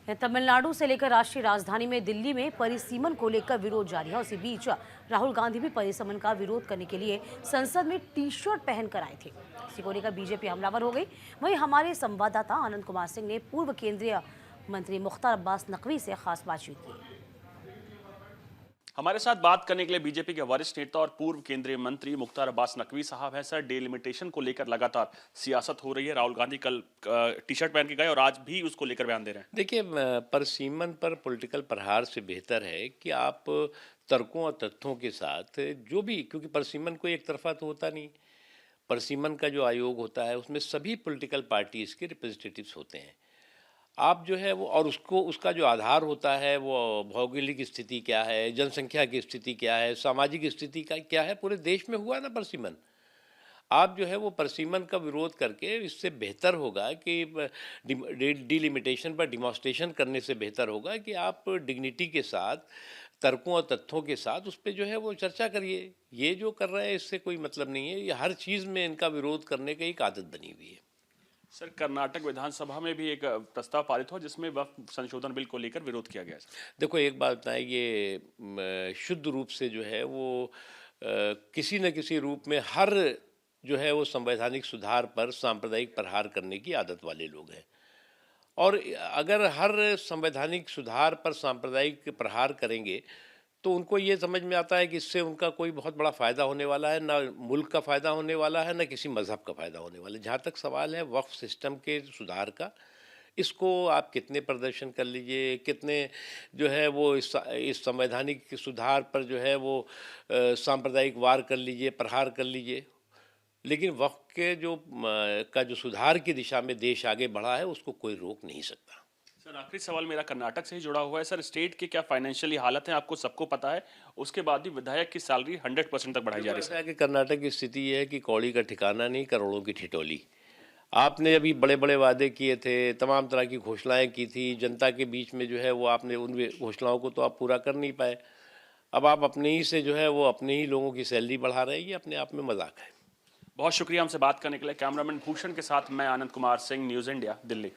तमिलनाडु से लेकर राष्ट्रीय राजधानी में दिल्ली में परिसीमन को लेकर विरोध जारी है। उसी बीच राहुल गांधी भी परिसीमन का विरोध करने के लिए संसद में टी शर्ट पहनकर आए थे। इसी को लेकर बीजेपी हमलावर हो गई। वहीं हमारे संवाददाता आनंद कुमार सिंह ने पूर्व केंद्रीय मंत्री मुख्तार अब्बास नकवी से खास बातचीत की। हमारे साथ बात करने के लिए बीजेपी के वरिष्ठ नेता और पूर्व केंद्रीय मंत्री मुख्तार अब्बास नकवी साहब हैं। सर, डिलिमिटेशन को लेकर लगातार सियासत हो रही है। राहुल गांधी कल टी शर्ट पहन के गए और आज भी उसको लेकर बयान दे रहे हैं। देखिए, परसीमन पर पॉलिटिकल प्रहार से बेहतर है कि आप तर्कों और तथ्यों के साथ जो भी, क्योंकि परसीमन कोई एक तरफा तो होता नहीं। परसीमन का जो आयोग होता है उसमें सभी पॉलिटिकल पार्टीज के रिप्रेजेंटेटिव्स होते हैं। आप जो है वो, और उसको उसका जो आधार होता है वो भौगोलिक स्थिति क्या है, जनसंख्या की स्थिति क्या है, सामाजिक स्थिति का क्या है, पूरे देश में हुआ ना परसीमन। आप जो है वो परसीमन का विरोध करके, इससे बेहतर होगा कि डिलिमिटेशन पर डिमॉन्स्ट्रेशन करने से बेहतर होगा कि आप डिग्निटी के साथ, तर्कों और तथ्यों के साथ उस पर जो है वो चर्चा करिए। ये जो कर रहे हैं इससे कोई मतलब नहीं है। ये हर चीज़ में इनका विरोध करने की एक आदत बनी हुई है। सर, कर्नाटक विधानसभा में भी एक प्रस्ताव पारित हुआ जिसमें वक्फ संशोधन बिल को लेकर विरोध किया गया है। देखो, एक बात बताएं, ये शुद्ध रूप से जो है वो किसी न किसी रूप में हर जो है वो संवैधानिक सुधार पर सांप्रदायिक प्रहार करने की आदत वाले लोग हैं। और अगर हर संवैधानिक सुधार पर सांप्रदायिक प्रहार करेंगे तो उनको ये समझ में आता है कि इससे उनका कोई बहुत बड़ा फ़ायदा होने वाला है, ना मुल्क का फ़ायदा होने वाला है, ना किसी मज़हब का फ़ायदा होने वाला है। जहाँ तक सवाल है वक्फ सिस्टम के सुधार का, इसको आप कितने प्रदर्शन कर लीजिए, कितने जो है वो इस संवैधानिक सुधार पर जो है वो सांप्रदायिक वार कर लीजिए, प्रहार कर लीजिए, लेकिन वक्फ के जो सुधार की दिशा में देश आगे बढ़ा है उसको कोई रोक नहीं सकता। सर, आखिरी सवाल मेरा कर्नाटक से ही जुड़ा हुआ है। सर, स्टेट की क्या फाइनेंशियली हालत है आपको सबको पता है, उसके बाद भी विधायक की सैलरी 100% तक बढ़ाई जा रही है। कि कर्नाटक की स्थिति ये है कि कौड़ी का ठिकाना नहीं, करोड़ों की ठिठोली। आपने अभी बड़े बड़े वादे किए थे, तमाम तरह की घोषणाएं की थी जनता के बीच में, जो है वो आपने उन घोषणाओं को तो आप पूरा कर नहीं पाए। अब आप अपने ही से जो है वो अपने ही लोगों की सैलरी बढ़ा रहे हैं। ये अपने आप में मजाक है। बहुत शुक्रिया हमसे बात करने के लिए। कैमरामैन भूषण के साथ मैं आनंद कुमार सिंह, न्यूज़ इंडिया, दिल्ली।